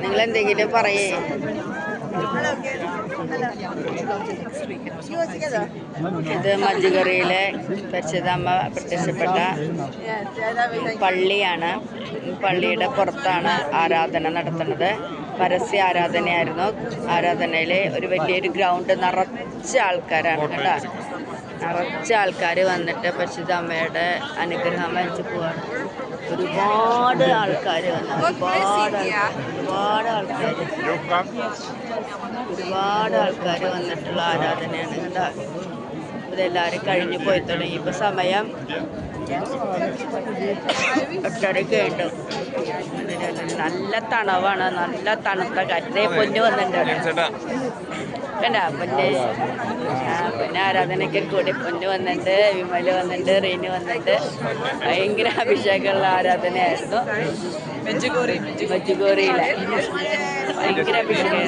നിങ്ങൾ എന്തെങ്കിലും പറയേ. ഇത് മജ്ജികറിയിലെ പരിശുദ്ധമ്മ പ്രത്യക്ഷപ്പെട്ട പള്ളിയാണ്. പള്ളിയുടെ പുറത്താണ് ആരാധന നടത്തുന്നത്. പരസ്യ ആരാധനയായിരുന്നു. ആരാധനയിൽ ഒരു വലിയൊരു ഗ്രൗണ്ട് നിറച്ച ആൾക്കാരാണ് കേട്ടോ. നിറച്ച ആൾക്കാർ വന്നിട്ട് പരിശുദ്ധ അമ്മയുടെ അനുഗ്രഹം വെച്ച് പോവാണ്. ഒരുപാട് ആൾക്കാർ വന്നു. ഒരുപാട് ആൾക്കാർ വന്നിട്ടുള്ള ആരാധനയാണ് കേട്ടോ. ഇതെല്ലാവരും കഴിഞ്ഞു പോയി തുടങ്ങി. ഇപ്പോൾ സമയം 8:30 ഉണ്ട്. നല്ല തണവാണ്. നല്ല തണുത്ത കാറ്റ്. പൊന്നു വന്നിട്ടുണ്ട് കണ്ട. പൊന്നെ ആരാധനയ്ക്ക് കൂടി പൊന്നു വന്നിട്ടുണ്ട്, വിമല് വന്നിട്ടുണ്ട്, റീനു വന്നിട്ടുണ്ട്. ഭയങ്കര അഭിഷേകമുള്ള ആരാധനയായിരുന്നു. മജ്ജിഗോറിയിലെ ഭയങ്കര അഭിഷേകം.